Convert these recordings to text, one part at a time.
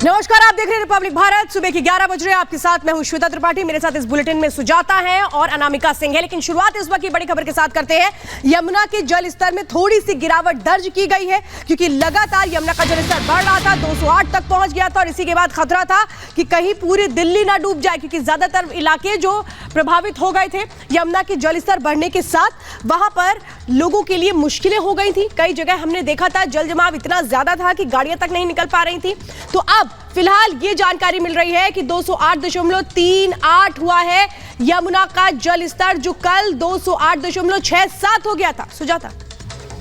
नमस्कार, आप देख रहे हैं रिपब्लिक भारत। सुबह के 11 बज रहे हैं। आपके साथ मैं हूं श्वेता त्रिपाठी। मेरे साथ इस बुलेटिन में सुजाता है और अनामिका सिंह है। लेकिन शुरुआत इस वक्त की बड़ी खबर के साथ करते हैं। यमुना के जल स्तर में थोड़ी सी गिरावट दर्ज की गई है, क्योंकि लगातार यमुना का जल स्तर बढ़ रहा था, 208 तक पहुंच गया था और इसी के बाद खतरा था कि कहीं पूरी दिल्ली ना डूब जाए, क्योंकि ज्यादातर इलाके जो प्रभावित हो गए थे यमुना के जल स्तर बढ़ने के साथ, वहां पर लोगों के लिए मुश्किलें हो गई थी। कई जगह हमने देखा था जल जमाव इतना ज्यादा था कि गाड़ियां तक नहीं निकल पा रही थी। तो अब फिलहाल ये जानकारी मिल रही है कि 208.38 हुआ है यमुना का जल स्तर, जो कल 208.67 हो गया था। सुजाता,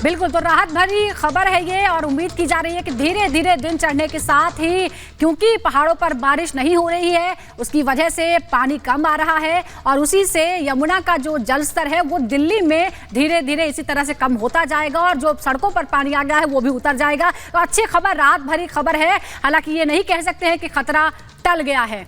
बिल्कुल, तो राहत भरी खबर है ये और उम्मीद की जा रही है कि धीरे धीरे दिन चढ़ने के साथ ही, क्योंकि पहाड़ों पर बारिश नहीं हो रही है, उसकी वजह से पानी कम आ रहा है और उसी से यमुना का जो जल स्तर है वो दिल्ली में धीरे धीरे इसी तरह से कम होता जाएगा और जो सड़कों पर पानी आ गया है वो भी उतर जाएगा। तो अच्छी खबर, राहत भरी खबर है। हालांकि ये नहीं कह सकते हैं कि खतरा टल गया है।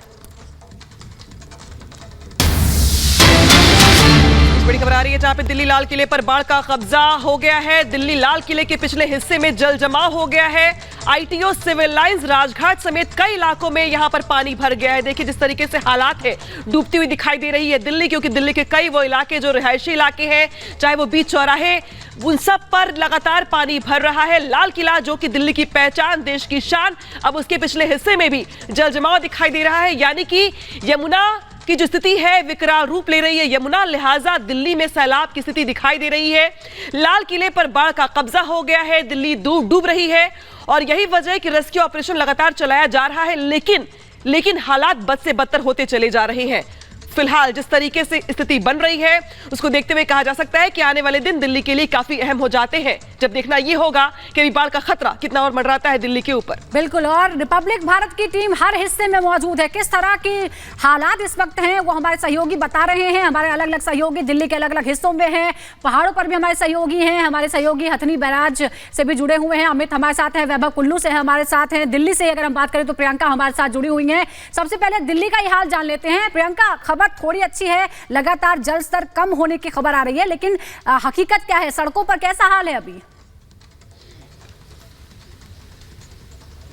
बड़ी खबर आ रही है जहां पे दिल्ली लाल किले पर बाढ़ का कब्जा हो गया है। दिल्ली लाल किले के पिछले हिस्से में जल जमाव हो गया है। आईटीओ, सिविल लाइंस, राजघाट समेत कई इलाकों में यहां पर पानी भर गया है। देखिए जिस तरीके से हालात है, डूबती हुई दिखाई दे रही है दिल्ली, क्योंकि दिल्ली के कई वो इलाके जो रिहायशी इलाके हैं, चाहे वो बीच चौराहे, उन सब पर लगातार पानी भर रहा है। लाल किला जो कि दिल्ली की पहचान, देश की शान, अब उसके पिछले हिस्से में भी जल जमाव दिखाई दे रहा है। यानी कि यमुना की जो स्थिति है विकराल रूप ले रही है यमुना, लिहाजा दिल्ली में सैलाब की स्थिति दिखाई दे रही है। लाल किले पर बाढ़ का कब्जा हो गया है, दिल्ली डूब रही है और यही वजह है कि रेस्क्यू ऑपरेशन लगातार चलाया जा रहा है। लेकिन हालात बद से बदतर होते चले जा रहे हैं। फिलहाल जिस तरीके से स्थिति बन रही है उसको देखते हुए कहा जा सकता है कि आने वाले दिन दिल्ली के लिए काफी अहम हो जाते हैं, जब देखना यह होगा कि अभी बाढ़ का खतरा कितना और मंडराता है दिल्ली के ऊपर। बिल्कुल, और रिपब्लिक भारत की टीम हर हिस्से में मौजूद है। किस तरह की हालात इस वक्त हैं वो हमारे सहयोगी बता रहे हैं। हमारे अलग अलग सहयोगी दिल्ली के अलग अलग हिस्सों में हैं, पहाड़ों पर भी हमारे सहयोगी हैं। हमारे सहयोगी हथनी बैराज से भी जुड़े हुए हैं, अमित हमारे साथ हैं, वैभव कुल्लू से हमारे साथ हैं। दिल्ली से अगर हम बात करें तो प्रियंका हमारे साथ जुड़ी हुई हैं। सबसे पहले दिल्ली का ही हाल जान लेते हैं। प्रियंका, खबर थोड़ी अच्छी है, लगातार जल स्तर कम होने की खबर आ रही है, लेकिन हकीकत क्या है, सड़कों पर कैसा हाल है अभी?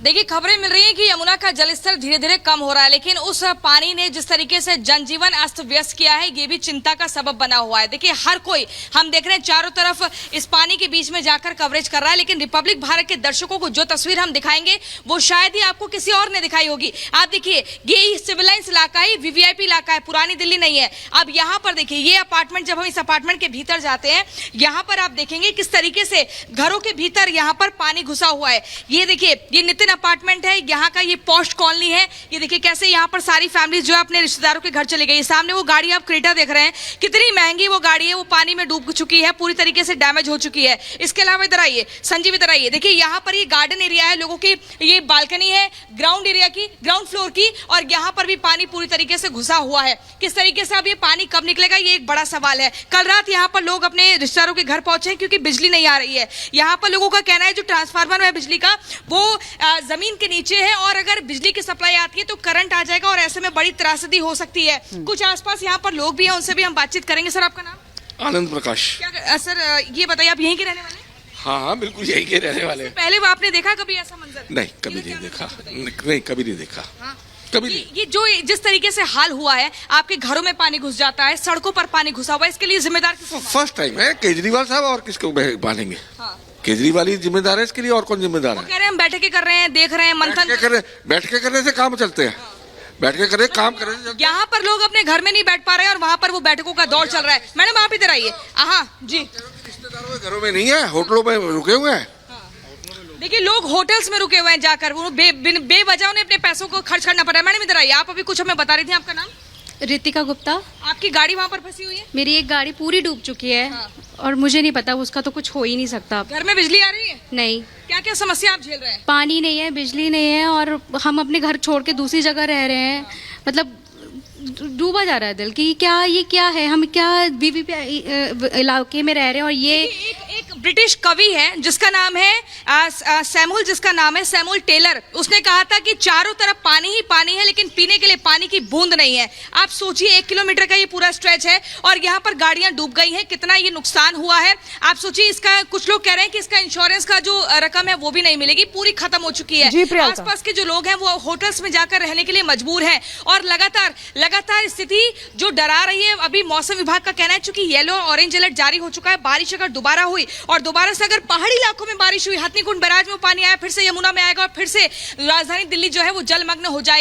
देखिए, खबरें मिल रही हैं कि यमुना का जलस्तर धीरे धीरे कम हो रहा है, लेकिन उस पानी ने जिस तरीके से जनजीवन अस्त व्यस्त किया है ये भी चिंता का सबब बना हुआ है। देखिए, हर कोई, हम देख रहे हैं चारों तरफ इस पानी के बीच में जाकर कवरेज कर रहा है, लेकिन रिपब्लिक भारत के दर्शकों को जो तस्वीर हम दिखाएंगे वो शायद ही आपको किसी और ने दिखाई होगी। आप देखिए, ये सिविल लाइंस इलाका है, वीवीआईपी इलाका है, पुरानी दिल्ली नहीं है। अब यहाँ पर देखिए ये अपार्टमेंट, जब हम इस अपार्टमेंट के भीतर जाते हैं यहाँ पर आप देखेंगे किस तरीके से घरों के भीतर यहाँ पर पानी घुसा हुआ है। ये देखिए, ये नितिन अपार्टमेंट है, यहाँ का ये पोस्ट कॉलोनी है। ये देखिए कैसे यहाँ पर सारी फैमिली जो है अपने रिश्तेदारों के घर चली गई। सामने वो गाड़ी आप क्रेटा देख रहे हैं, कितनी महंगी वो गाड़ी है, वो पानी में डूब चुकी है, पूरी तरीके से डैमेज हो चुकी है। इसके अलावा इधर आइए, संजीव इधर आइए, देखिए यहाँ पर ये गार्डन एरिया है, लोगों की ये बालकनी है ग्राउंड एरिया की, ग्राउंड फ्लोर की, और यहाँ पर भी पानी पूरी तरीके से घुसा हुआ है। किस तरीके से अब ये पानी कब निकलेगा ये एक बड़ा सवाल है। कल रात यहाँ पर लोग अपने रिश्तेदारों के घर पहुंचे क्योंकि बिजली नहीं आ रही है। यहाँ पर लोगों का कहना है जो ट्रांसफार्मर है बिजली का वो जमीन के नीचे है और अगर बिजली की सप्लाई आती है तो करंट आ जाएगा और ऐसे में बड़ी त्रासदी हो सकती है। कुछ आसपास यहाँ पर लोग भी हैं, उनसे भी हम बातचीत करेंगे। सर, आपका नाम? आनंद प्रकाश। क्या सर, ये बताइए, आप यहीं के रहने वाले? हाँ, बिल्कुल यहीं के रहने वाले। पहले वो आपने देखा कभी ऐसा मंजर? नहीं, कभी नहीं देखा। नहीं, कभी नहीं देखा। कभी नहीं। ये जो जिस तरीके से हाल हुआ है, आपके घरों में पानी घुस जाता है, सड़कों पर पानी घुसा हुआ है, इसके लिए जिम्मेदार किसको? फर्स्ट टाइम है केजरीवाल साहब, और किसको मानेंगे? केजरीवाल ही जिम्मेदार है इसके लिए, और कौन जिम्मेदार है? कह रहे हैं हम बैठके कर रहे हैं, देख रहे हैं, मंथन बैठ के करने से काम चलते हैं। बैठ के करे काम करने। यहाँ पर लोग अपने घर में नहीं बैठ पा रहे हैं और वहाँ पर वो बैठकों का दौर चल रहा है। मैडम आप इधर आइए। हाँ जी, रिश्तेदारों के घरों में नहीं है, होटलों में रुके हुए हैं। देखिए, लोग होटल्स में रुके हुए हैं जाकर, वो बेवजह उन्हें अपने पैसों को खर्च करना पड़ रहा है। मैडम इधर आइए, आप अभी कुछ हमें बता रही थी, आपका नाम? रितिका गुप्ता। आपकी गाड़ी वहाँ पर फंसी हुई है? मेरी एक गाड़ी पूरी डूब चुकी है। और मुझे नहीं पता, उसका तो कुछ हो ही नहीं सकता। घर में बिजली आ रही है? नहीं। क्या क्या समस्या आप झेल रहे हैं? पानी नहीं है, बिजली नहीं है, और हम अपने घर छोड़ के दूसरी जगह रह रहे हैं। मतलब डूबा जा रहा है दिल कि ये क्या है, हम क्या वीवीपी इलाके में रह रहे हैं और ये एक ब्रिटिश कवि है जिसका नाम है सैमुअल टेलर। उसने कहा था कि चारों तरफ पानी ही पानी है, लेकिन पीने के लिए पानी की बूंद नहीं है। आप सोचिए 1 किलोमीटर का ये पूरा स्ट्रेच है और यहाँ पर गाड़ियां डूब गई हैं, कितना ये नुकसान हुआ है। आप सोचिए, इसका कुछ लोग कह रहे हैं कि इसका इंश्योरेंस का जो रकम है वो भी नहीं मिलेगी, पूरी खत्म हो चुकी जी, है। प्रियंका। आसपास के जो लोग हैं वो होटल्स में जाकर रहने के लिए मजबूर हैं और लगातार स्थिति जो डरा रही है। अभी मौसम विभाग का कहना है चूंकि येलो और ऑरेंज अलर्ट जारी हो चुका है, बारिश अगर दोबारा हुई और दोबारा से अगर पहाड़ी इलाकों में बारिश हुई, हथनीकुंड बैराज में पानी आया, फिर से यमुना में आएगा और फिर से राजधानी दिल्ली जो है वो जलमग्न हो जाएगी।